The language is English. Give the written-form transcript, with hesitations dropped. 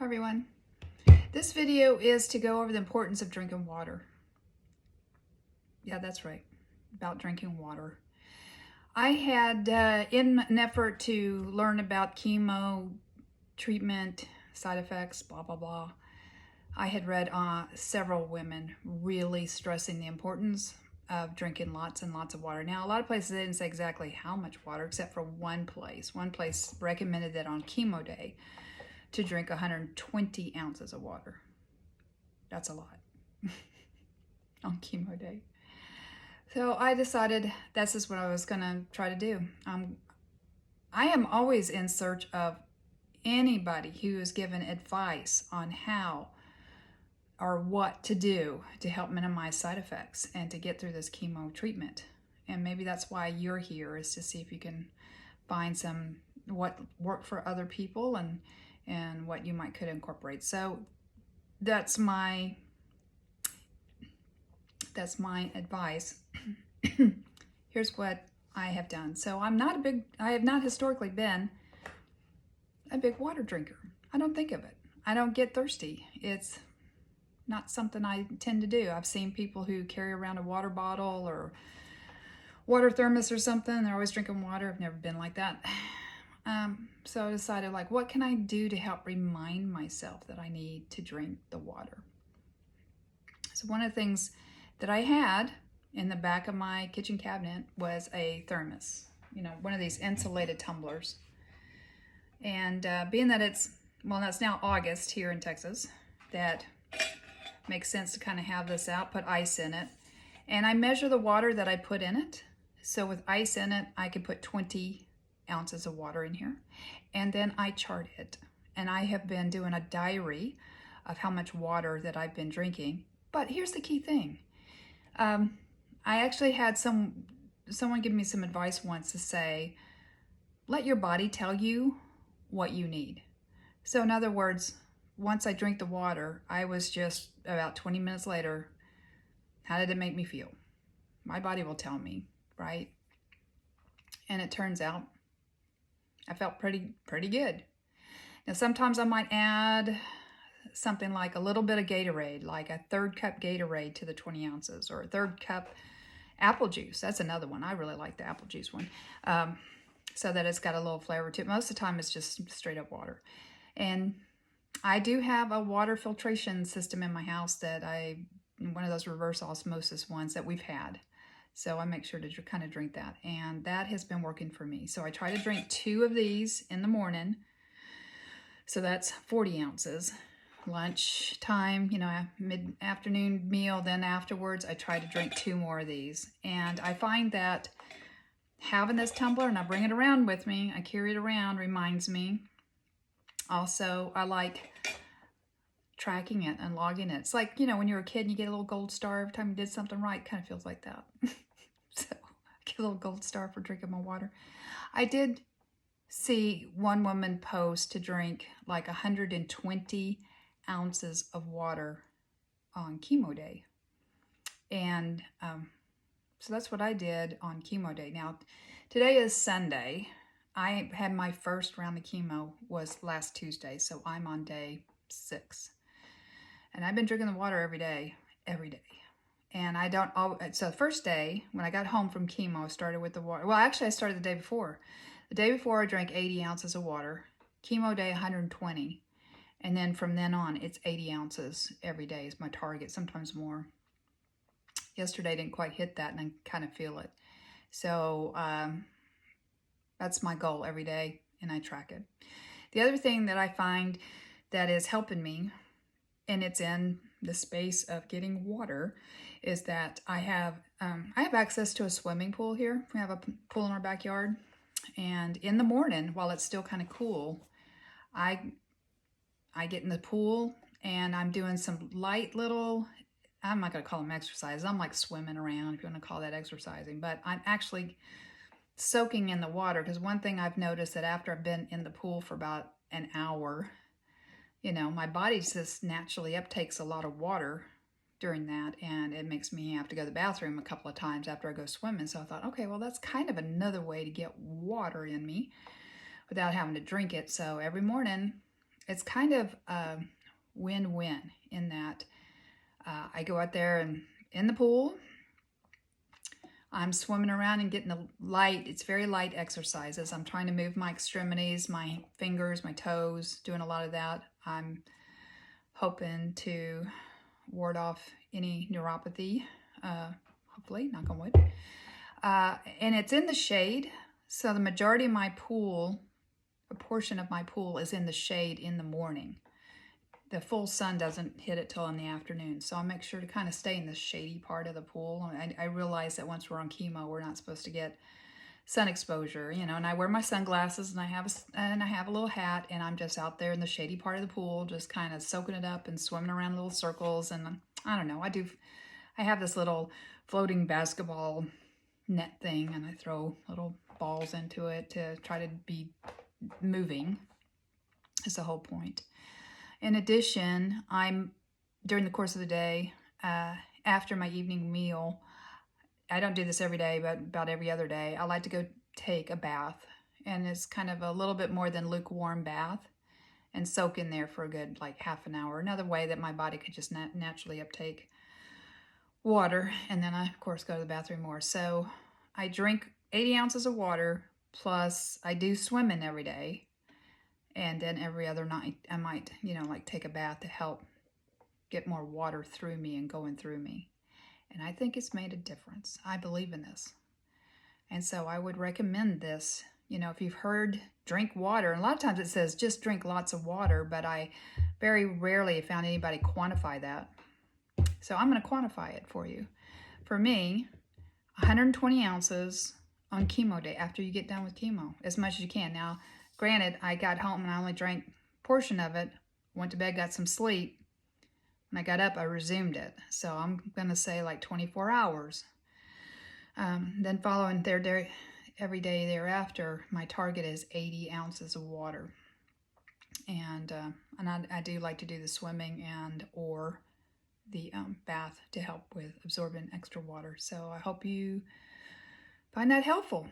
everyone. This video is to go over the importance of drinking water. Yeah, that's right, about drinking water. I had, in an effort to learn about chemo treatment, side effects, blah, blah, blah, I had read several women really stressing the importance of drinking lots and lots of water. Now, a lot of places they didn't say exactly how much water, except for one place. One place recommended that on chemo day to drink 120 ounces of water. That's a lot on chemo day. So I decided this is what I was gonna try to do. I am always in search of anybody who is given advice on how or what to do to help minimize side effects and to get through this chemo treatment. And maybe that's why you're here, is to see if you can find some what worked for other people and what you might could incorporate. So that's my advice. Here's what I have done. So I have not historically been a big water drinker. I don't think of it. I don't get thirsty. It's not something I tend to do. I've seen people who carry around a water bottle or water thermos or something. They're always drinking water. I've never been like that. So I decided, like, what can I do to help remind myself that I need to drink the water? So one of the things that I had in the back of my kitchen cabinet was a thermos, one of these insulated tumblers. And being that it's now August here in Texas, that makes sense to kind of have this out, put ice in it. And I measure the water that I put in it. So with ice in it, I could put 20 ounces of water in here. And then I chart it. And I have been doing a diary of how much water that I've been drinking. But here's the key thing. I actually had someone give me some advice once to say, let your body tell you what you need. So in other words, once I drink the water, I was just about 20 minutes later, how did it make me feel? My body will tell me, right? And it turns out I felt pretty good. Now sometimes I might add something like a little bit of Gatorade, like a 1/3 cup Gatorade to the 20 ounces, or a 1/3 cup apple juice. That's another one. I really like the apple juice one, so that it's got a little flavor to it. Most of the time it's just straight up water. And I do have a water filtration system in my house one of those reverse osmosis ones that we've had. So I make sure to kind of drink that. And that has been working for me. So I try to drink 2 of these in the morning. So that's 40 ounces. Lunch time, mid-afternoon meal, then afterwards I try to drink 2 more of these. And I find that having this tumbler, and I bring it around with me, I carry it around, reminds me. Also, I like tracking it and logging it. It's like, when you're a kid and you get a little gold star every time you did something right. Kind of feels like that. So I get a little gold star for drinking my water. I did see one woman post to drink like 120 ounces of water on chemo day. And so that's what I did on chemo day. Now, today is Sunday. I had my first round of chemo was last Tuesday, so I'm on day 6. And I've been drinking the water every day. And I don't always, so the first day, when I got home from chemo, I started with the water. Well, actually, I started the day before. The day before, I drank 80 ounces of water. Chemo day, 120. And then from then on, it's 80 ounces every day is my target, sometimes more. Yesterday, I didn't quite hit that, and I kind of feel it. So that's my goal every day, and I track it. The other thing that I find that is helping me, and it's in the space of getting water, is that I have access to a swimming pool here. We have a pool in our backyard, and in the morning, while it's still kind of cool, I get in the pool and I'm doing some light little, I'm not going to call them exercises. I'm like swimming around, if you want to call that exercising, but I'm actually soaking in the water, because one thing I've noticed that after I've been in the pool for about an hour, my body just naturally uptakes a lot of water during that, and it makes me have to go to the bathroom a couple of times after I go swimming. So I thought, okay, well, that's kind of another way to get water in me without having to drink it. So every morning it's kind of a win-win in that I go out there and in the pool, I'm swimming around and getting the light, it's very light exercises. I'm trying to move my extremities, my fingers, my toes, doing a lot of that. I'm hoping to ward off any neuropathy, hopefully, knock on wood. And it's in the shade, so the majority of my pool, a portion of my pool is in the shade in the morning. The full sun doesn't hit it till in the afternoon, so I make sure to kind of stay in the shady part of the pool. I realize that once we're on chemo, we're not supposed to get sun exposure, you know, and I wear my sunglasses and I have a little hat, and I'm just out there in the shady part of the pool, just kind of soaking it up and swimming around little circles. And I don't know, I have this little floating basketball net thing, and I throw little balls into it to try to be moving. Is the whole point. In addition, during the course of the day, after my evening meal, I don't do this every day, but about every other day, I like to go take a bath. And it's kind of a little bit more than lukewarm bath, and soak in there for a good like half an hour. Another way that my body could just naturally uptake water. And then I, of course, go to the bathroom more. So I drink 80 ounces of water, plus I do swimming every day. And then every other night, I might, you know, like take a bath to help get more water through me and going through me. And I think it's made a difference. I believe in this. And so I would recommend this. You know, if you've heard drink water, and a lot of times it says just drink lots of water, but I very rarely have found anybody quantify that. So I'm going to quantify it for you. For me, 120 ounces on chemo day after you get done with chemo, as much as you can. Now, granted, I got home and I only drank a portion of it, went to bed, got some sleep. When I got up, I resumed it. So I'm going to say like 24 hours. Then following every day thereafter, my target is 80 ounces of water. And I do like to do the swimming or the bath to help with absorbing extra water. So I hope you find that helpful.